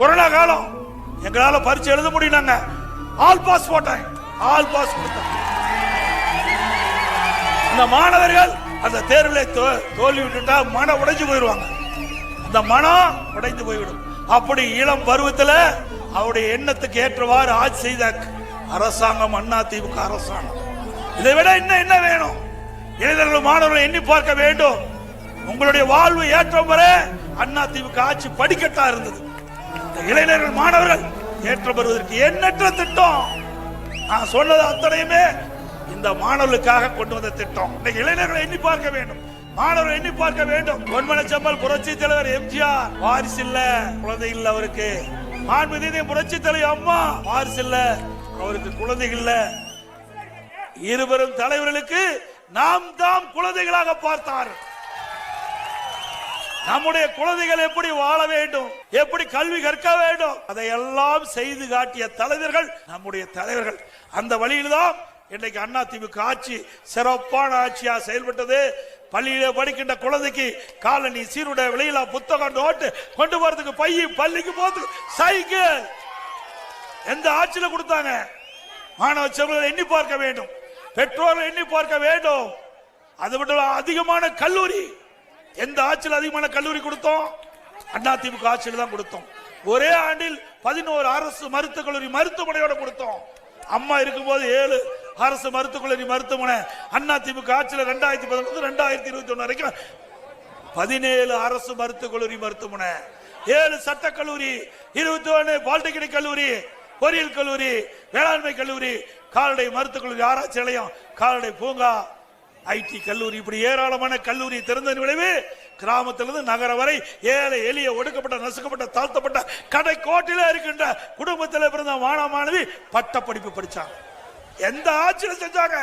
Corona காலம் எங்களால பரீட்சை எழுத முடியும். ஆல் பாஸ் போட்டேன், ஆல் பாஸ் கொடுத்தேன். அந்த மாணவர்கள் அந்த தேர்வில் தோல்வி விட்டுட்டா மனம் உடைஞ்சு போயிடுவாங்க. அந்த மனம் உடைந்து போய்விடும். அப்படி இளம் பருவத்தில் அவருடைய எண்ணத்துக்கு ஏற்றவாறு ஆட்சி செய்த அரசாங்கம் அதிமுக அரசாங்கம். இதை விட இன்னும் என்ன வேணும்? இளைஞர்கள் மாணவர்கள் எண்ணி பார்க்க வேண்டும். உங்களுடைய வாழ்வு ஏற்றம் வர அதிமுக ஆட்சி படிக்கட்டா இருந்தது. இளைஞர்கள் மாணவர்கள் ஏற்றம் பெறுவதற்கு எண்ணற்ற திட்டம். நான் சொன்னது அத்தனையுமே இந்த மாணவர்களுக்காக கொண்டு வந்த திட்டம். இன்னைக்கு இளைஞர்களை எண்ணி பார்க்க வேண்டும், மாணவர்கள் எண்ணி பார்க்க வேண்டும். பொன்மனச்செம்மல் புரட்சி தலைவர் எம்ஜிஆர் வாரிசு இல்ல, குழந்தை இல்ல அவருக்கு. மாண்புமிகு புரட்சி தலைவர் அம்மா வாரிசு இல்ல, அவருக்கு குழந்தைகள் இல்ல. இருவரும் தலைவர்களுக்கு நாம் தாம் குழந்தைகளாக பார்த்தார். நம்முடைய குழந்தைகள் எப்படி வாழ வேண்டும், எப்படி கல்வி கற்க வேண்டும், அதையெல்லாம் செய்து காட்டிய தலைவர்கள் நம்முடைய தலைவர்கள். அந்த வழியில்தான் இன்றைக்கு அதிமுக ஆட்சி சிறப்பான ஆட்சியா செயல்பட்டது. பள்ளியில படிக்கின்ற குழந்தைக்கு காலனி, சீருடை, விலையில்லா புத்தகம், நோட்டு, கொண்டு போறதுக்கு பைய, பள்ளிக்கு போறதுக்கு சைக்கிள் எந்த ஆட்சியில கொடுத்தாங்க? மாணவ செல்வங்களை எண்ணி பார்க்க வேண்டும், பெற்றோர்கள் எண்ணி பார்க்க வேண்டும். அது மட்டும் அதிகமான கல்லூரி எந்த ஆட்சியில் அதிகமான கல்லூரி கொடுத்தோம்? அதிமுக ஆட்சியில் தான் கொடுத்தோம். ஒரே ஆண்டில் 11 அரசு மருத்துவக் கல்லூரி மருத்துவமனையோட கொடுத்தோம். அம்மா இருக்கும்போது 7 அரசு மருத்துவக் கல்லூரி மருத்துவமனை. அதிமுக ஆட்சியில் 2011 2021 வரைக்கும் 17 அரசு மருத்துவக் கல்லூரி மருத்துவமனை, 7 சட்டக்கல்லூரி, 21 பாலிடெக்னிக் கல்லூரி, பொறியியல் கல்லூரி, வேளாண்மை கல்லூரி, கால்நடை மருத்துவக் கல்லூரி, ஆராய்ச்சி நிலையம், கால்நடை பூங்கா, ஐடி கல்லூரி, இப்படி ஏராளமான கல்லூரி திறந்த விளைவு கிராமத்திலிருந்து நகர வரை ஏழை எளிய ஒடுக்கப்பட்ட நசுக்கப்பட்ட தாழ்த்தப்பட்ட கடை கோட்டில இருக்கின்ற குடும்பத்தில் பிறந்த மாணவ மாணவி பட்ட படிப்பு படிச்சாங்க. எந்த ஆட்சியில் செஞ்சாங்க?